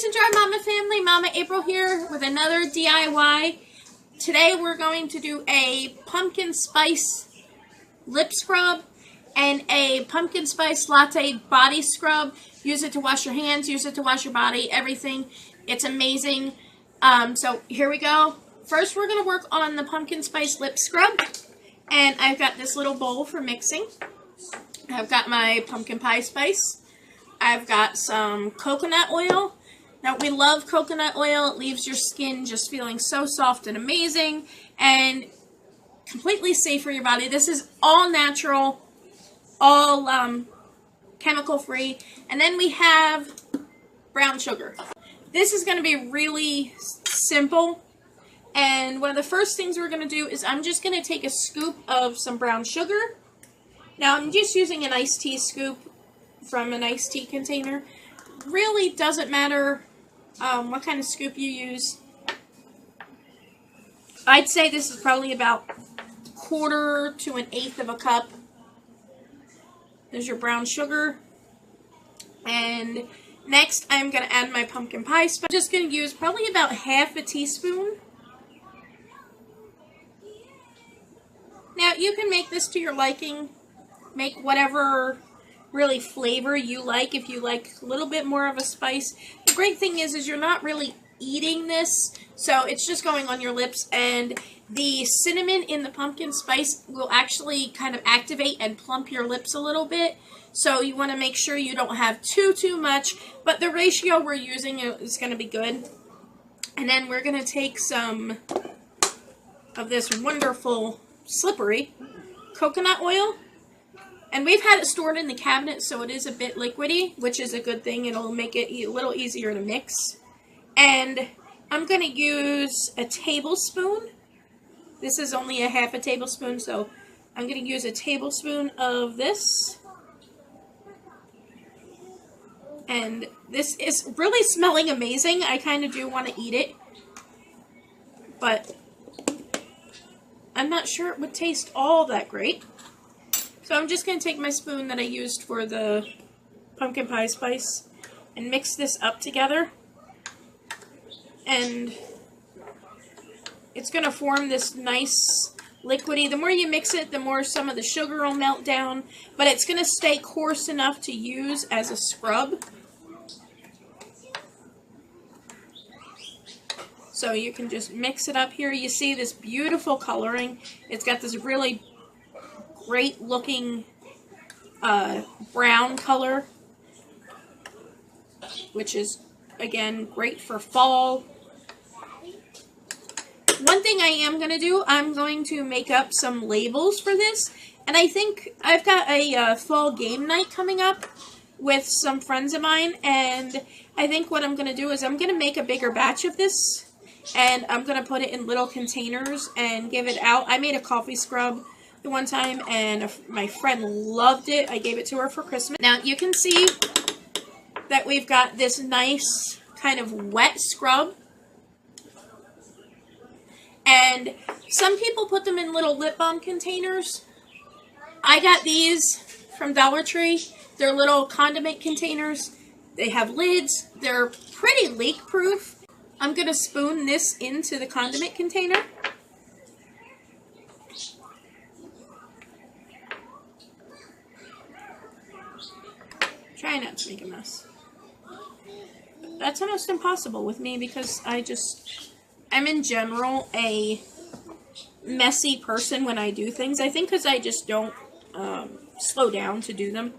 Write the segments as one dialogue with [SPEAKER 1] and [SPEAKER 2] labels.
[SPEAKER 1] Mason Jar Mama family, Mama April here with another DIY. Today we're going to do a pumpkin spice lip scrub and a pumpkin spice latte body scrub. Use it to wash your hands, use it to wash your body, everything. It's amazing. So here we go. First we're going to work on the pumpkin spice lip scrub. And I've got this little bowl for mixing. I've got my pumpkin pie spice. I've got some coconut oil. Now, we love coconut oil. It leaves your skin just feeling so soft and amazing and completely safe for your body. This is all natural, all chemical free. And then we have brown sugar. This is going to be really simple. And one of the first things we're going to do is I'm just going to take a scoop of some brown sugar. Now, I'm just using an iced tea scoop from an iced tea container. Really doesn't matter what kind of scoop you use. I'd say this is probably about 1/4 to 1/8 of a cup. There's your brown sugar. And next I'm going to add my pumpkin pie spice. I'm just going to use probably about 1/2 teaspoon. Now you can make this to your liking. Make whatever really flavor you like. If you like a little bit more of a spice. The great thing is you're not really eating this, so it's just going on your lips, and the cinnamon in the pumpkin spice will actually kind of activate and plump your lips a little bit. So you want to make sure you don't have too much, but the ratio we're using is going to be good. And then we're going to take some of this wonderful slippery coconut oil. And we've had it stored in the cabinet, so it is a bit liquidy, which is a good thing. It'll make it a little easier to mix. And I'm going to use a tablespoon. This is only 1/2 tablespoon, so I'm going to use a tablespoon of this. And this is really smelling amazing. I kind of do want to eat it, but I'm not sure it would taste all that great. So I'm just going to take my spoon that I used for the pumpkin pie spice and mix this up together. And it's going to form this nice liquidy. The more you mix it, the more some of the sugar will melt down. But it's going to stay coarse enough to use as a scrub. So you can just mix it up here. You see this beautiful coloring. It's got this really great looking brown color, which is again great for fall. One thing I am going to do, I'm going to make up some labels for this, and I think I've got a fall game night coming up with some friends of mine, and I think what I'm going to do is I'm going to make a bigger batch of this, and I'm going to put it in little containers and give it out. I made a coffee scrub the one time, and my friend loved it. I gave it to her for Christmas. Now you can see that we've got this nice kind of wet scrub, and some people put them in little lip balm containers. I got these from Dollar Tree. They're little condiment containers. They have lids. They're pretty leak proof. I'm going to spoon this into the condiment container. Try not to make a mess. That's almost impossible with me because I'm in general a messy person when I do things. I think because I just don't slow down to do them.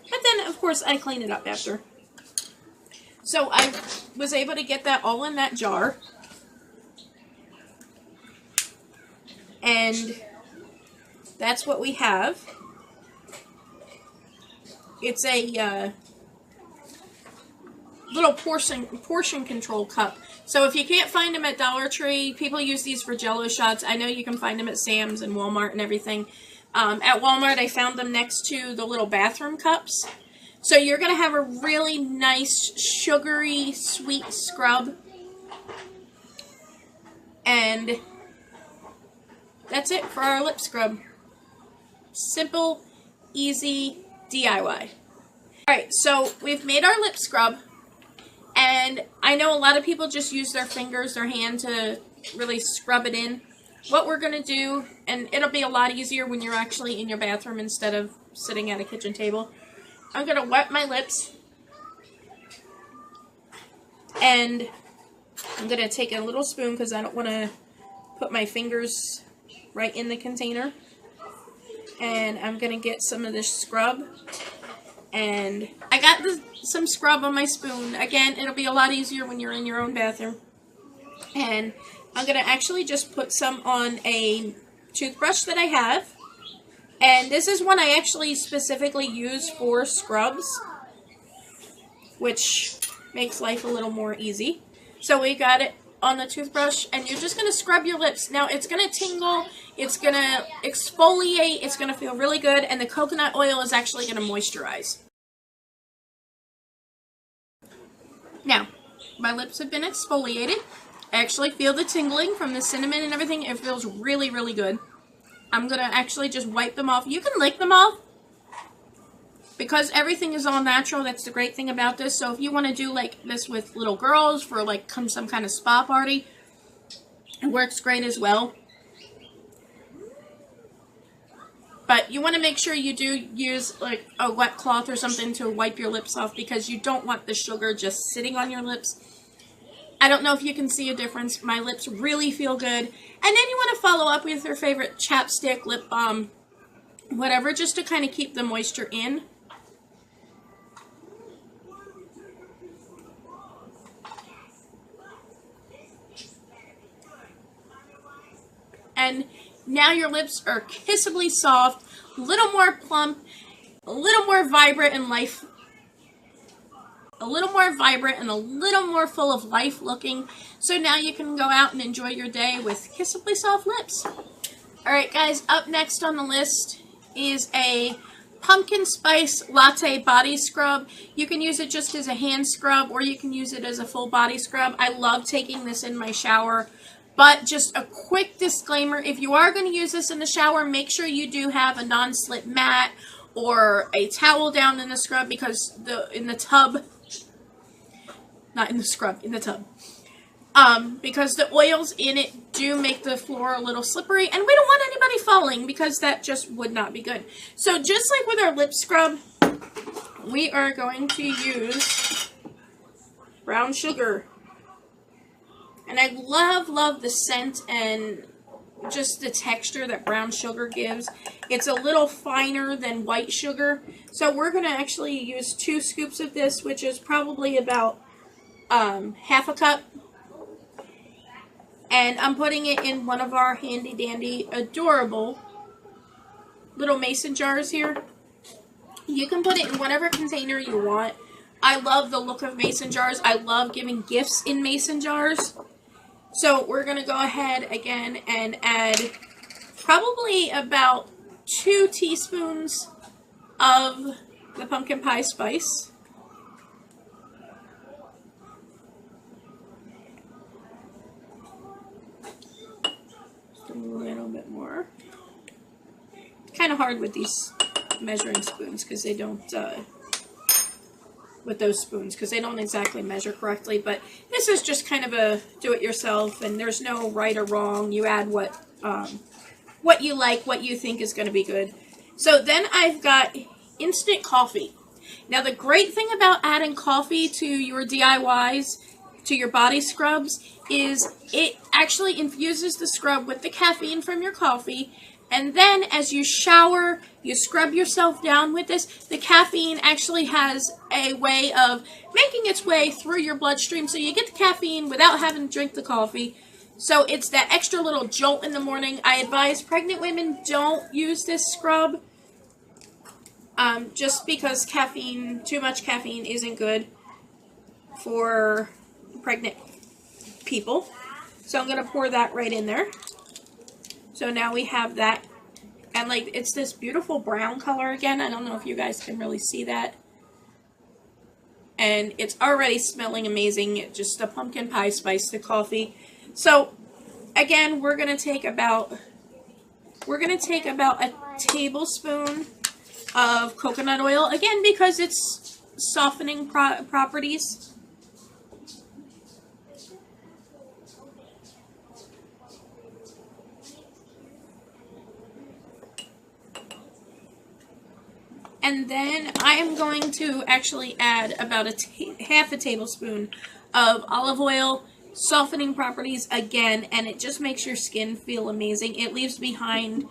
[SPEAKER 1] But then, of course, I clean it up after. So I was able to get that all in that jar. And that's what we have. It's a little portion control cup. So if you can't find them at Dollar Tree, people use these for Jell-O shots. I know you can find them at Sam's and Walmart and everything. At Walmart, I found them next to the little bathroom cups. So you're going to have a really nice, sugary, sweet scrub. And that's it for our lip scrub. Simple, easy DIY. Alright, so we've made our lip scrub, and I know a lot of people just use their fingers, their hand to really scrub it in. What we're going to do, and it'll be a lot easier when you're actually in your bathroom instead of sitting at a kitchen table. I'm going to wet my lips. And I'm going to take a little spoon because I don't want to put my fingers right in the container. And I'm going to get some of this scrub. And I got some scrub on my spoon. Again, it'll be a lot easier when you're in your own bathroom. And I'm going to actually just put some on a toothbrush that I have. And this is one I actually specifically use for scrubs, which makes life a little more easy. So we got it on the toothbrush, and you're just going to scrub your lips. Now, it's going to tingle, it's going to exfoliate, it's going to feel really good, and the coconut oil is actually going to moisturize. Now, my lips have been exfoliated. I actually feel the tingling from the cinnamon and everything. It feels really, really good. I'm going to actually just wipe them off. You can lick them off because everything is all natural. That's the great thing about this. So if you want to do like this with little girls for like some kind of spa party, it works great as well. But you want to make sure you do use like a wet cloth or something to wipe your lips off because you don't want the sugar just sitting on your lips. I don't know if you can see a difference. My lips really feel good. And then you want to follow up with your favorite chapstick, lip balm, whatever, just to kind of keep the moisture in. And now your lips are kissably soft, a little more plump, a little more vibrant and a little more full of life looking. So now you can go out and enjoy your day with kissably soft lips. Alright guys, up next on the list is a pumpkin spice latte body scrub. You can use it just as a hand scrub or you can use it as a full body scrub. I love taking this in my shower. But just a quick disclaimer, if you are going to use this in the shower, make sure you do have a non-slip mat or a towel down in the scrub because in the tub, not in the scrub, in the tub. Because the oils in it do make the floor a little slippery, and we don't want anybody falling because that just would not be good. So just like with our lip scrub, we are going to use brown sugar. And I love the scent and just the texture that brown sugar gives. It's a little finer than white sugar. So we're going to actually use 2 scoops of this, which is probably about half a cup. And I'm putting it in one of our handy dandy adorable little mason jars here. You can put it in whatever container you want. I love the look of mason jars. I love giving gifts in mason jars. So we're going to go ahead again and add probably about 2 teaspoons of the pumpkin pie spice. Just a little bit more. It's kind of hard with these measuring spoons because they don't... with those spoons because they don't exactly measure correctly, but this is just kind of a do-it-yourself, and there's no right or wrong. You add what you like, what you think is going to be good. So then I've got instant coffee. Now the great thing about adding coffee to your DIYs, to your body scrubs, is it actually infuses the scrub with the caffeine from your coffee. And then as you shower, you scrub yourself down with this. The caffeine actually has a way of making its way through your bloodstream. So you get the caffeine without having to drink the coffee. So it's that extra little jolt in the morning. I advise pregnant women don't use this scrub. Just because caffeine, too much caffeine isn't good for pregnant people. So I'm going to pour that right in there. So now we have that, and like it's this beautiful brown color again. I don't know if you guys can really see that. And it's already smelling amazing. It's just a pumpkin pie spice to coffee. So again, we're going to take about a tablespoon of coconut oil, again because it's softening properties. And then I am going to actually add about half a tablespoon of olive oil, softening properties again, and it just makes your skin feel amazing. It leaves behind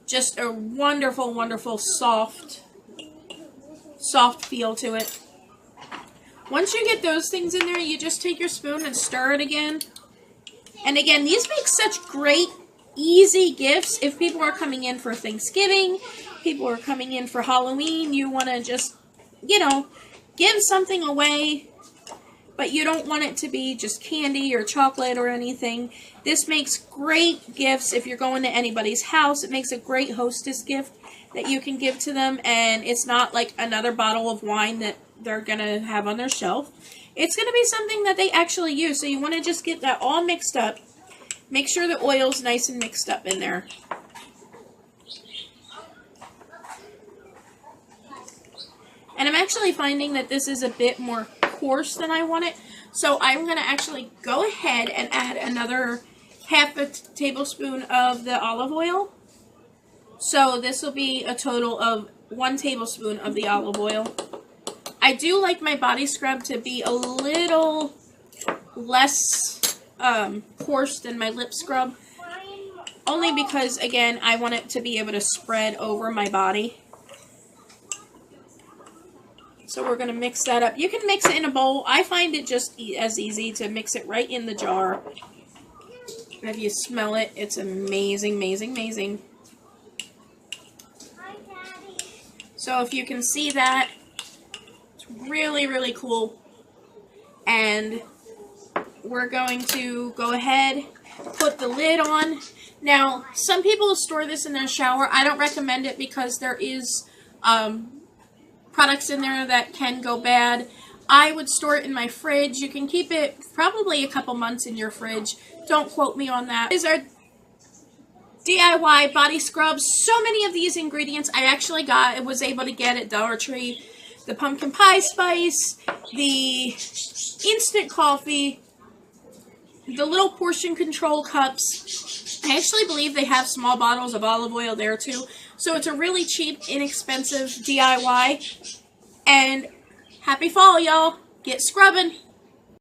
[SPEAKER 1] just a wonderful, wonderful soft feel to it. Once you get those things in there, you just take your spoon and stir it again. And again, these make such great, easy gifts. If people are coming in for Thanksgiving, people are coming in for Halloween, you want to just, you know, give something away, but you don't want it to be just candy or chocolate or anything. This makes great gifts if you're going to anybody's house. It makes a great hostess gift that you can give to them, and it's not like another bottle of wine that they're going to have on their shelf. It's going to be something that they actually use, so you want to just get that all mixed up. Make sure the oil's nice and mixed up in there. And I'm actually finding that this is a bit more coarse than I want it, so I'm going to actually go ahead and add another half a tablespoon of the olive oil. So this will be a total of 1 tablespoon of the olive oil. I do like my body scrub to be a little less coarse than my lip scrub, only because, again, I want it to be able to spread over my body. So we're going to mix that up. You can mix it in a bowl. I find it just as easy to mix it right in the jar. And if you smell it, it's amazing, amazing, amazing. So if you can see that, it's really, really cool. And we're going to go ahead, put the lid on. Now, some people store this in their shower. I don't recommend it because there is products in there that can go bad. I would store it in my fridge. You can keep it probably a couple months in your fridge. Don't quote me on that. These are DIY body scrubs. So many of these ingredients I actually was able to get at Dollar Tree. The pumpkin pie spice, the instant coffee, the little portion control cups. I actually believe they have small bottles of olive oil there too. So it's a really cheap, inexpensive DIY. And happy fall, y'all. Get scrubbing.